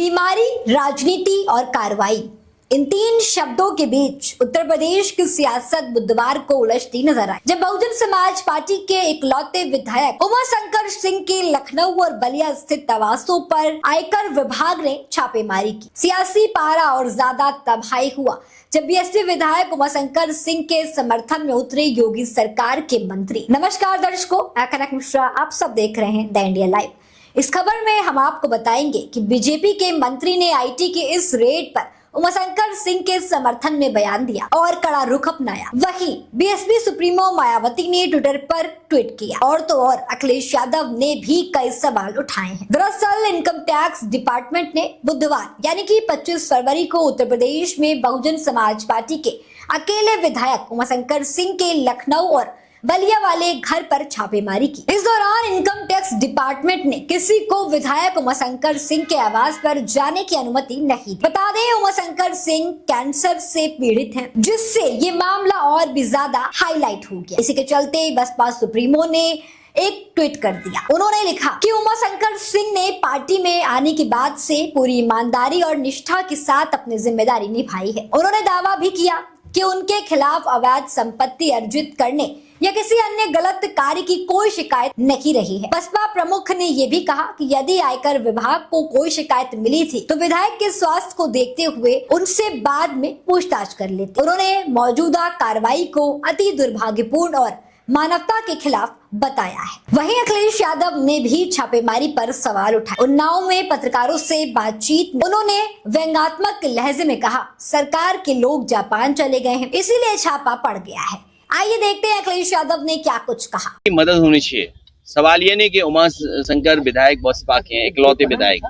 बीमारी, राजनीति और कार्रवाई, इन तीन शब्दों के बीच उत्तर प्रदेश की सियासत बुधवार को उलझती नजर आई, जब बहुजन समाज पार्टी के इकलौते विधायक उमाशंकर सिंह के लखनऊ और बलिया स्थित आवासों पर आयकर विभाग ने छापेमारी की। सियासी पारा और ज्यादा तबाही हुआ जब बीएसपी विधायक उमाशंकर सिंह के समर्थन में उतरे योगी सरकार के मंत्री। नमस्कार दर्शकों, मैं कनक मिश्रा, आप सब देख रहे हैं द इंडिया लाइव। इस खबर में हम आपको बताएंगे कि बीजेपी के मंत्री ने आईटी के इस रेड पर उमाशंकर सिंह के समर्थन में बयान दिया और कड़ा रुख अपनाया। वहीं बीएसपी सुप्रीमो मायावती ने ट्विटर पर ट्वीट किया और तो और अखिलेश यादव ने भी कई सवाल उठाए हैं। दरअसल इनकम टैक्स डिपार्टमेंट ने बुधवार यानी कि 25 फरवरी को उत्तर प्रदेश में बहुजन समाज पार्टी के अकेले विधायक उमाशंकर सिंह के लखनऊ और बलिया वाले घर पर छापेमारी की। इस दौरान इनकम टैक्स डिपार्टमेंट ने किसी को विधायक उमाशंकर सिंह के आवास पर जाने की अनुमति नहीं दी। बता दें, उमाशंकर सिंह कैंसर से पीड़ित हैं, जिससे ये मामला और भी ज्यादा हाईलाइट हो गया। इसी के चलते बसपा सुप्रीमो ने एक ट्वीट कर दिया। उन्होंने लिखा कि उमाशंकर सिंह ने पार्टी में आने के बाद से पूरी ईमानदारी और निष्ठा के साथ अपनी जिम्मेदारी निभाई है। उन्होंने दावा भी किया कि उनके खिलाफ अवैध संपत्ति अर्जित करने या किसी अन्य गलत कार्य की कोई शिकायत नहीं रही है। बसपा प्रमुख ने यह भी कहा कि यदि आयकर विभाग को कोई शिकायत मिली थी तो विधायक के स्वास्थ्य को देखते हुए उनसे बाद में पूछताछ कर लेते। उन्होंने मौजूदा कार्रवाई को अति दुर्भाग्यपूर्ण और मानवता के खिलाफ बताया है। वहीं अखिलेश यादव ने भी छापेमारी पर सवाल उठाए। उन्नाव में पत्रकारों से बातचीत में उन्होंने व्यंग्यात्मक लहजे में कहा, सरकार के लोग जापान चले गए हैं, इसीलिए छापा पड़ गया है। आइए देखते हैं अखिलेश यादव ने क्या कुछ कहा। मदद होनी चाहिए। सवाल ये नहीं कि उमाशंकर विधायक बसपा के हैं, इकलौते विधायक।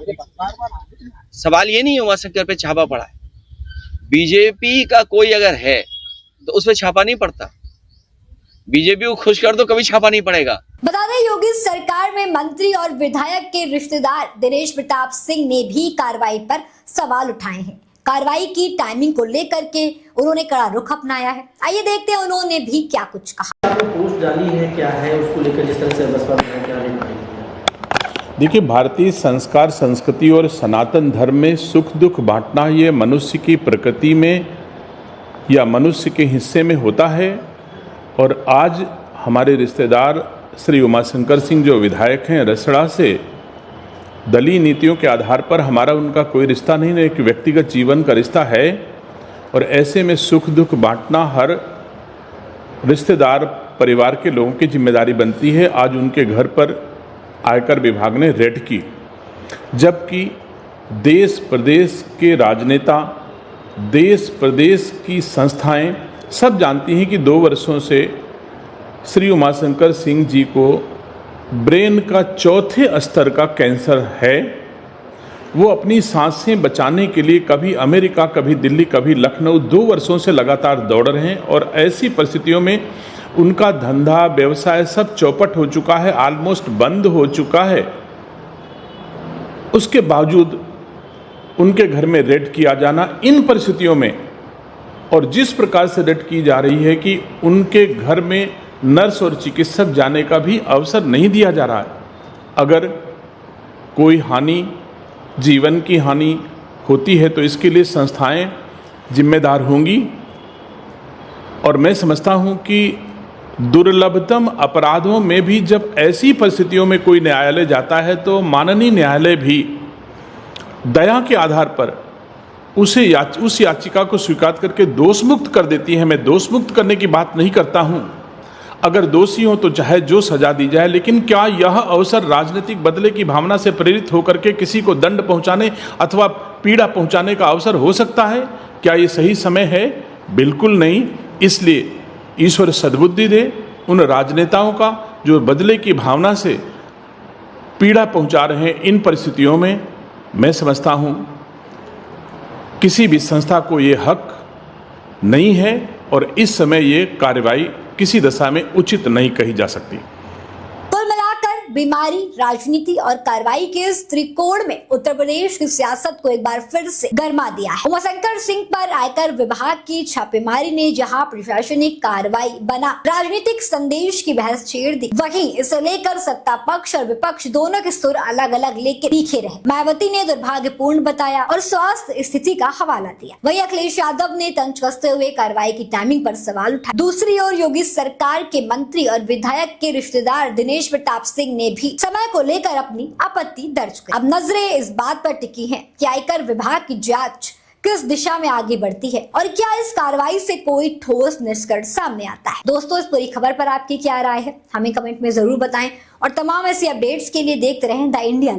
सवाल ये नहीं उमाशंकर पे छापा पड़ा है। बीजेपी का कोई अगर है तो उस पर छापा नहीं पड़ता। बीजेपी को खुश कर दो, कभी छापा नहीं पड़ेगा। बता दें, योगी सरकार में मंत्री और विधायक के रिश्तेदार दिनेश प्रताप सिंह ने भी कार्रवाई पर सवाल उठाए हैं। कार्रवाई की टाइमिंग को लेकर के उन्होंने कड़ा रुख अपनाया है। आइए देखते हैं उन्होंने भी क्या कुछ कहा। पोस्ट डाली है, क्या है उसको लेकर, जिस तरह से बसपा क्या देखिए, भारतीय संस्कार, संस्कृति और सनातन धर्म में सुख दुख बांटना ये मनुष्य की प्रकृति में या मनुष्य के हिस्से में होता है। और आज हमारे रिश्तेदार श्री उमाशंकर सिंह जो विधायक हैं रसड़ा से, दलीय नीतियों के आधार पर हमारा उनका कोई रिश्ता नहीं, एक व्यक्तिगत जीवन का रिश्ता है। और ऐसे में सुख दुख बांटना हर रिश्तेदार परिवार के लोगों की जिम्मेदारी बनती है। आज उनके घर पर आयकर विभाग ने रेड की, जबकि देश प्रदेश के राजनेता, देश प्रदेश की संस्थाएं सब जानती हैं कि 2 वर्षों से श्री उमाशंकर सिंह जी को ब्रेन का 4थे स्तर का कैंसर है। वो अपनी सांसें बचाने के लिए कभी अमेरिका, कभी दिल्ली, कभी लखनऊ 2 वर्षों से लगातार दौड़ रहे हैं। और ऐसी परिस्थितियों में उनका धंधा व्यवसाय सब चौपट हो चुका है, ऑलमोस्ट बंद हो चुका है। उसके बावजूद उनके घर में रेड किया जाना इन परिस्थितियों में, और जिस प्रकार से रेड की जा रही है कि उनके घर में नर्स और चिकित्सक जाने का भी अवसर नहीं दिया जा रहा है। अगर कोई हानि, जीवन की हानि होती है तो इसके लिए संस्थाएं जिम्मेदार होंगी। और मैं समझता हूं कि दुर्लभतम अपराधों में भी जब ऐसी परिस्थितियों में कोई न्यायालय जाता है तो माननीय न्यायालय भी दया के आधार पर उस याचिका को स्वीकार करके दोष मुक्त कर देती है। मैं दोष मुक्त करने की बात नहीं करता हूं, अगर दोषी हो तो चाहे जो सजा दी जाए, लेकिन क्या यह अवसर राजनीतिक बदले की भावना से प्रेरित होकर के किसी को दंड पहुंचाने अथवा पीड़ा पहुंचाने का अवसर हो सकता है? क्या ये सही समय है? बिल्कुल नहीं। इसलिए ईश्वर सद्बुद्धि दे उन राजनेताओं का जो बदले की भावना से पीड़ा पहुंचा रहे हैं। इन परिस्थितियों में मैं समझता हूं किसी भी संस्था को ये हक नहीं है और इस समय ये कार्रवाई किसी दशा में उचित नहीं कही जा सकती। कुल मिलाकर बीमारी, राजनीति और कार्रवाई के इस त्रिकोण में उत्तर प्रदेश की सियासत को एक बार फिर से गर्मा दिया है। उमाशंकर सिंह पर आयकर विभाग की छापेमारी ने जहां प्रशासनिक कार्रवाई बना राजनीतिक संदेश की बहस छेड़ दी, वहीं इसे लेकर सत्ता पक्ष और विपक्ष दोनों के सुर अलग अलग लेकर तीखे रहे। मायावती ने दुर्भाग्यपूर्ण बताया और स्वास्थ्य स्थिति का हवाला दिया। वहीं अखिलेश यादव ने तंज कसते हुए कार्रवाई की टाइमिंग पर सवाल उठाया। दूसरी ओर योगी सरकार के मंत्री और विधायक के रिश्तेदार दिनेश प्रताप सिंह ने भी समय को लेकर अपनी आपत्ति दर्ज की। अब नजरें इस बात पर टिकी हैं कि आयकर विभाग की जांच किस दिशा में आगे बढ़ती है और क्या इस कार्रवाई से कोई ठोस निष्कर्ष सामने आता है। दोस्तों, इस पूरी खबर पर आपकी क्या राय है, हमें कमेंट में जरूर बताएं और तमाम ऐसी अपडेट्स के लिए देखते रहें द इंडियन।